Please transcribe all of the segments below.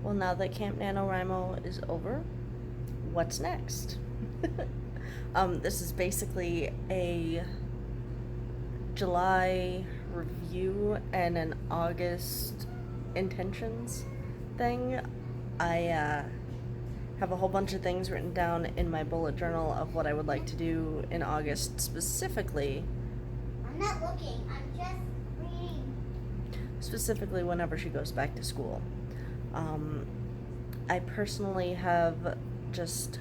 Well, now that Camp NaNoWriMo is over, what's next? This is basically a July review and an August intentions thing. I have a whole bunch of things written down in my bullet journal of what I would like to do in August specifically. I'm not looking, I'm just reading. Specifically whenever she goes back to school. I personally have just,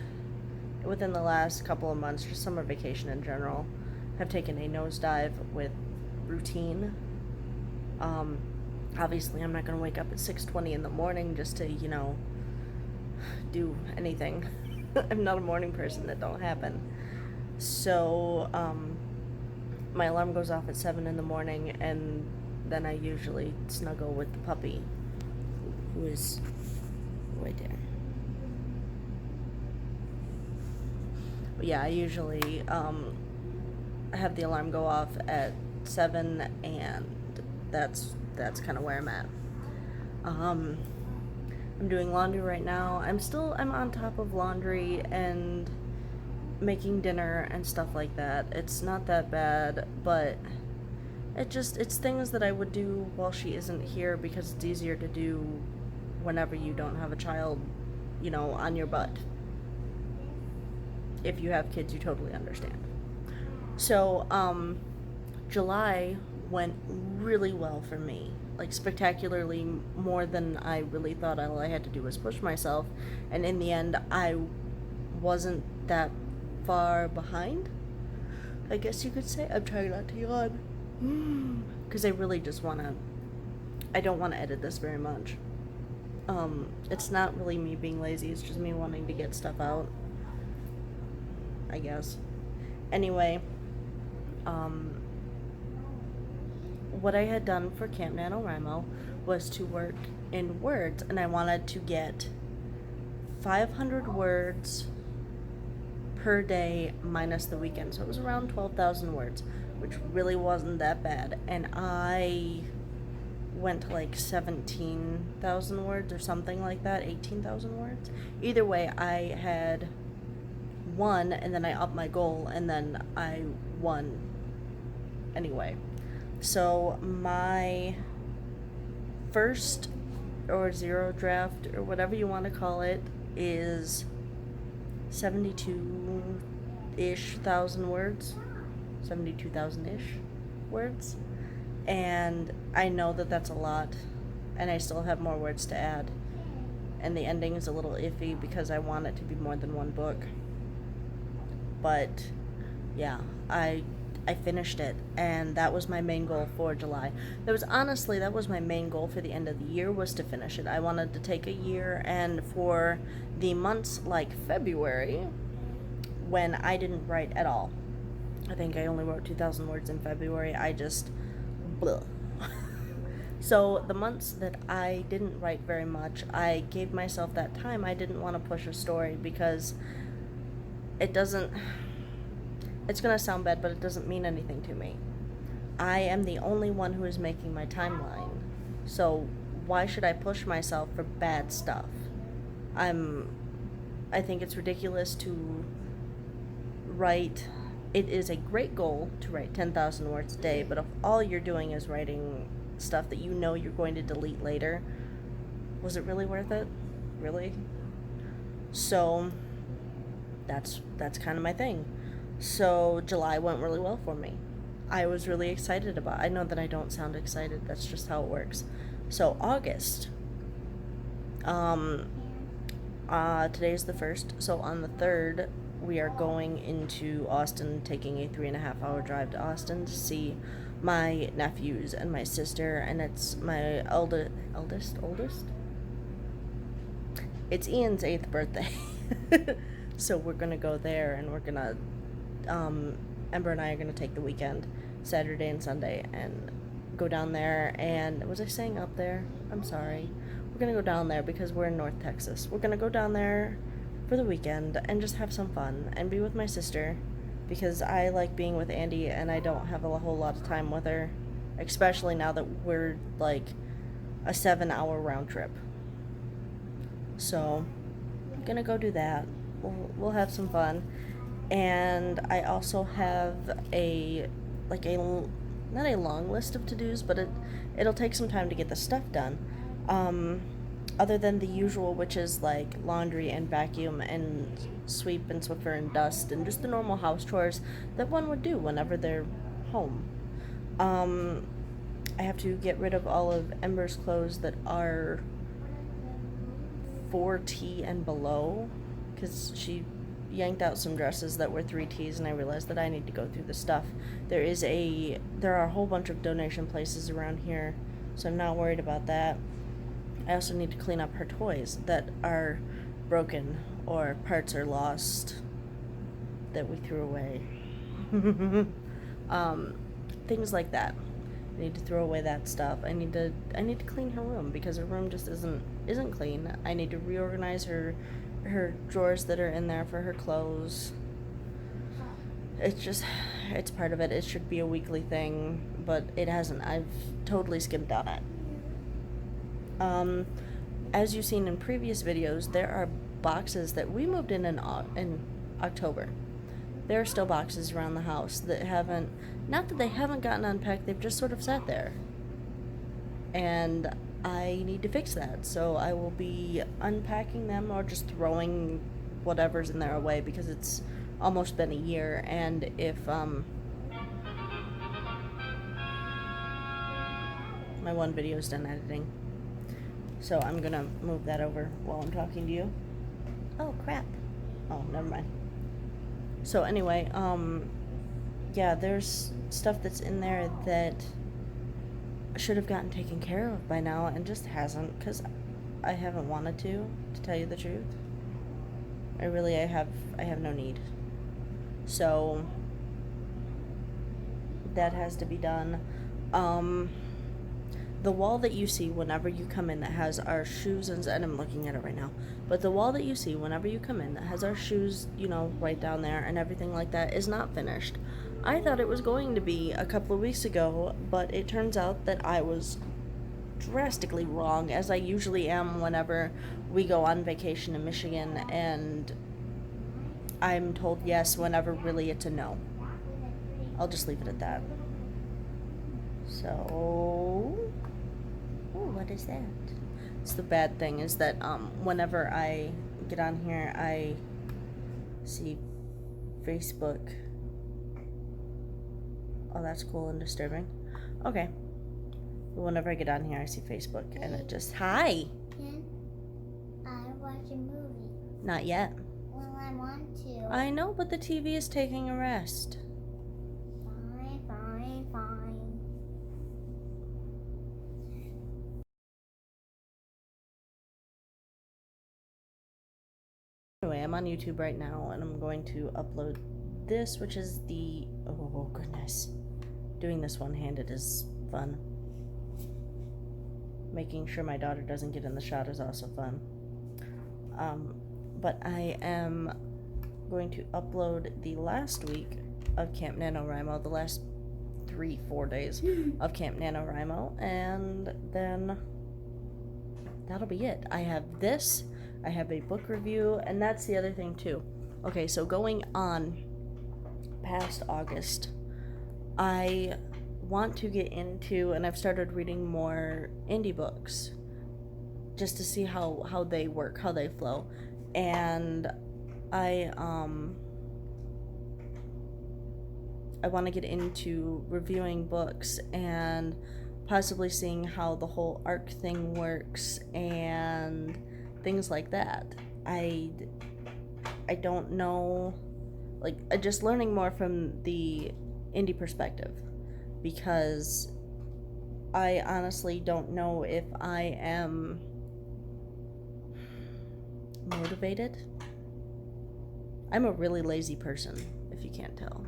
within the last couple of months, just summer vacation in general, have taken a nosedive with routine. Obviously I'm not going to wake up at 6:20 in the morning just to, do anything. I'm not a morning person, that don't happen. So, my alarm goes off at 7 in the morning, and then I usually snuggle with the puppy, who is right there. But yeah, I usually have the alarm go off at 7, and that's kind of where I'm at. I'm doing laundry right now. I'm on top of laundry and making dinner and stuff like that. It's not that bad, but it's things that I would do while she isn't here, because it's easier to do whenever you don't have a child, on your butt. If you have kids, you totally understand. So, July went really well for me. Like, spectacularly more than I really thought. All I had to do was push myself, and in the end, I wasn't that far behind, I guess you could say. I'm trying not to yawn, because I really just I don't want to edit this very much. It's not really me being lazy, it's just me wanting to get stuff out, I guess. Anyway, what I had done for Camp NaNoWriMo was to work in words, and I wanted to get 500 words per day minus the weekend. So it was around 12,000 words, which really wasn't that bad. And I went to like 17,000 words or something like that, 18,000 words. Either way, I had won, and then I upped my goal, and then I won anyway. So my first or zero draft, or whatever you want to call it, is 72-ish thousand words, 72,000-ish words, and I know that that's a lot, and I still have more words to add, and the ending is a little iffy because I want it to be more than one book. But yeah, I finished it, and that was my main goal for July. That was my main goal for the end of the year, was to finish it. I wanted to take a year, and for the months like February, when I didn't write at all, I think I only wrote 2,000 words in February, I just blah. So the months that I didn't write very much, I gave myself that time. I didn't want to push a story, because it's gonna sound bad, but it doesn't mean anything to me. I am the only one who is making my timeline, so why should I push myself for bad stuff? I think it's ridiculous to write. It is a great goal to write 10,000 words a day, but if all you're doing is writing stuff that you're going to delete later, was it really worth it? Really? So that's kind of my thing. So July went really well for me. I was really excited about it. I know that I don't sound excited, that's just how it works. So August, today's the 1st, so on the 3rd, we are going into Austin, taking a 3.5-hour drive to Austin to see my nephews and my sister, and it's my oldest? It's Ian's 8th birthday. So we're gonna go there, and we're gonna, Ember and I are gonna take the weekend, Saturday and Sunday, and go down there. And was I saying up there? I'm sorry. We're gonna go down there because we're in North Texas. We're gonna go down there for the weekend and just have some fun and be with my sister, because I like being with Andy, and I don't have a whole lot of time with her, especially now that we're like a 7-hour round trip. So I'm gonna go do that. We'll have some fun. And I also have not a long list of to-dos, but it'll take some time to get the stuff done. Other than the usual, which is like laundry and vacuum and sweep and Swiffer and dust and just the normal house chores that one would do whenever they're home. I have to get rid of all of Ember's clothes that are 4T and below, because she yanked out some dresses that were 3Ts, and I realized that I need to go through the stuff. There are a whole bunch of donation places around here, so I'm not worried about that. I also need to clean up her toys that are broken or parts are lost that we threw away. Things like that. I need to throw away that stuff. I need to clean her room because her room just isn't clean. I need to reorganize her drawers that are in there for her clothes. It's part of it. It should be a weekly thing, but it hasn't. I've totally skipped on it. As you've seen in previous videos, there are boxes that we moved in October. There are still boxes around the house that not that they haven't gotten unpacked, they've just sort of sat there. And I need to fix that, so I will be unpacking them or just throwing whatever's in there away because it's almost been a year, and if, my one video's done editing. So I'm gonna move that over while I'm talking to you. Oh, crap. Oh, never mind. So anyway, yeah, there's stuff that's in there that should have gotten taken care of by now and just hasn't, because I haven't wanted to tell you the truth. I have no need. So that has to be done. The wall that you see whenever you come in that has our shoes, and I'm looking at it right now, but the wall that you see whenever you come in that has our shoes, right down there and everything like that is not finished. I thought it was going to be a couple of weeks ago, but it turns out that I was drastically wrong, as I usually am whenever we go on vacation in Michigan, and I'm told yes whenever really it's a no. I'll just leave it at that. So, what is that? It's the bad thing is that whenever I get on here, I see Facebook. Oh, that's cool and disturbing. Okay. Whenever I get on here, I see Facebook, and it just, hi! Can I watch a movie? Not yet. Well, I want to. I know, but the TV is taking a rest. Fine. Anyway, I'm on YouTube right now, and I'm going to upload this, which is oh goodness. Doing this one-handed is fun. Making sure my daughter doesn't get in the shot is also fun. But I am going to upload the last week of Camp NaNoWriMo, the last 3-4 days of Camp NaNoWriMo, and then that'll be it. I have this, I have a book review, and that's the other thing too. Okay, so going on past August, I want to get into, and I've started reading more indie books just to see how they work, how they flow. And I want to get into reviewing books and possibly seeing how the whole ARC thing works and things like that. I don't know, just learning more from the indie perspective, because I honestly don't know if I am motivated. I'm a really lazy person, if you can't tell.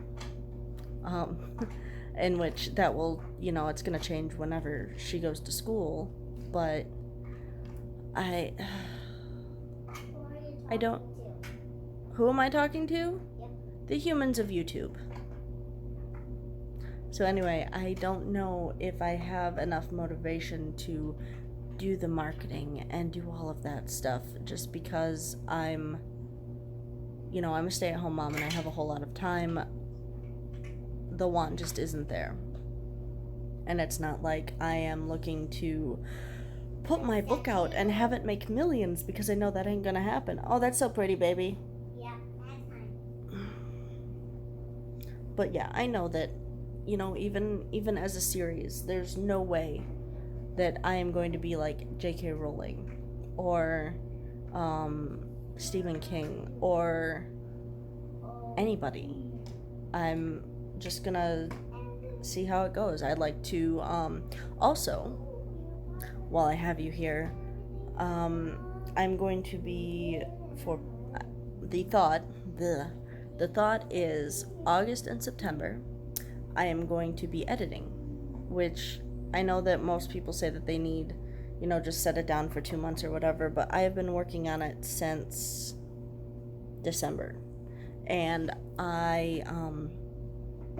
In which that will, it's gonna change whenever she goes to school, but I don't. Who am I talking to? Yep. The humans of YouTube. So anyway, I don't know if I have enough motivation to do the marketing and do all of that stuff just because I'm a stay-at-home mom and I have a whole lot of time. The want just isn't there. And it's not like I am looking to put my book out and have it make millions, because I know that ain't gonna happen. Oh, that's so pretty, baby. Yeah, that's fine. But yeah, I know that, even as a series, there's no way that I am going to be like J.K. Rowling or Stephen King or anybody. I'm just gonna see how it goes. I'd like to also, while I have you here, I'm going to be, for the thought is August and September I am going to be editing, which I know that most people say that they need, just set it down for 2 months or whatever, but I have been working on it since December. And I,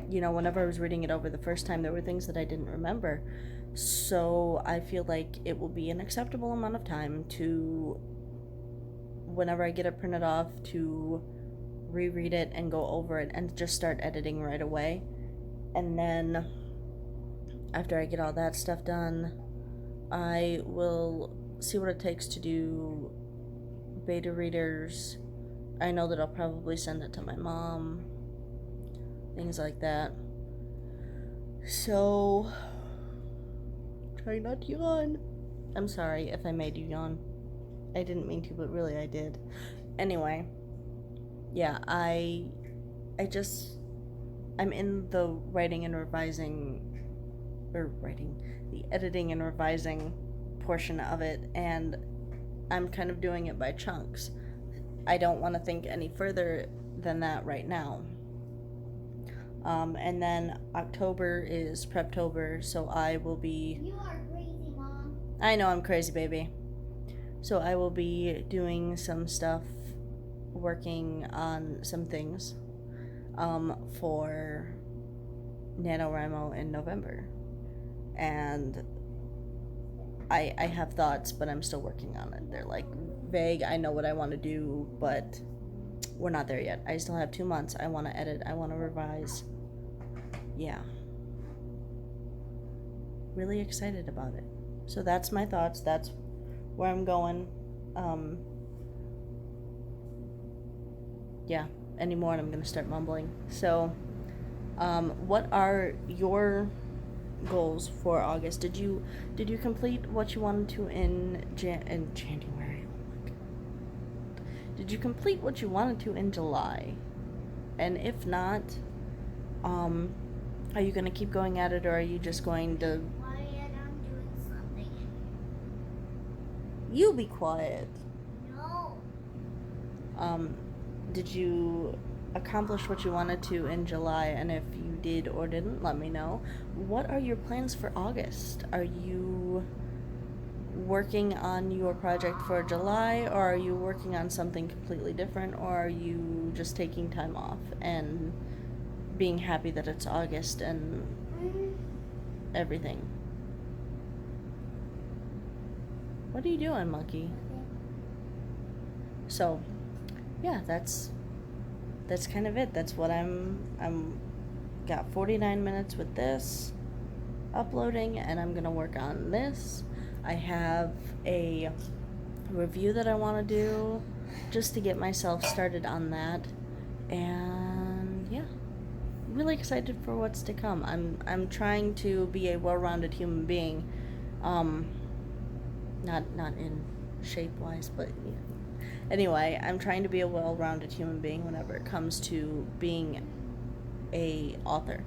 whenever I was reading it over the first time, there were things that I didn't remember. So I feel like it will be an acceptable amount of time to, whenever I get it printed off, to reread it and go over it and just start editing right away. And then after I get all that stuff done, I will see what it takes to do beta readers. I know that I'll probably send it to my mom, things like that. So, try not to yawn. I'm sorry if I made you yawn. I didn't mean to, but really I did. Anyway, yeah, I'm in the the editing and revising portion of it, and I'm kind of doing it by chunks. I don't want to think any further than that right now. And then October is Preptober, so I will be... You are crazy, Mom. I know I'm crazy, baby. So I will be doing some stuff, working on some things for NaNoWriMo in November. And I have thoughts, but I'm still working on it. They're like vague. I know what I want to do, but we're not there yet. I still have 2 months. I want to edit. I want to revise. Yeah. Really excited about it. So that's my thoughts. That's where I'm going. Yeah. Any more and I'm going to start mumbling. So, what are your goals for August? Did you complete what you wanted to in January? Oh my God. Did you complete what you wanted to in July? And if not, are you gonna keep going at it, or are you just going to... Quiet, I'm doing something. You be quiet. No. Did you accomplish what you wanted to in July? And if you did or didn't, let me know. What are your plans for August? Are you working on your project for July, or are you working on something completely different, or are you just taking time off and being happy that it's August and everything? What are you doing, monkey? So, yeah, that's kind of it. That's what I'm got 49 minutes with this uploading, and I'm gonna work on this. I have a review that I want to do just to get myself started on that, and yeah, really excited for what's to come. I'm trying to be a well-rounded human being, not in shape wise, but yeah. Anyway, I'm trying to be a well-rounded human being whenever it comes to being a author.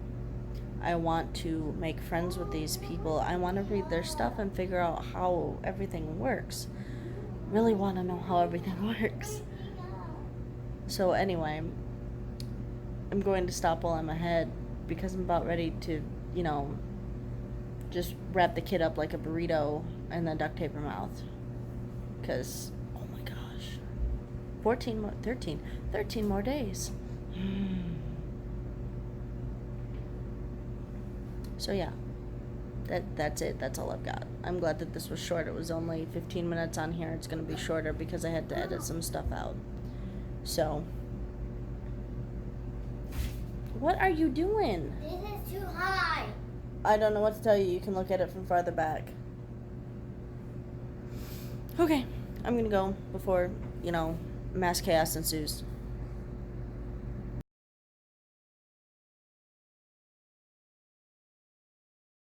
I want to make friends with these people. I want to read their stuff and figure out how everything works. Really want to know how everything works. So anyway, I'm going to stop while I'm ahead because I'm about ready to, just wrap the kid up like a burrito and then duct tape her mouth. Because, oh my gosh, 13 more days. So yeah, That's it. That's all I've got. I'm glad that this was short. It was only 15 minutes on here. It's going to be shorter because I had to edit some stuff out. So, what are you doing? This is too high. I don't know what to tell you. You can look at it from farther back. Okay, I'm going to go before, mass chaos ensues.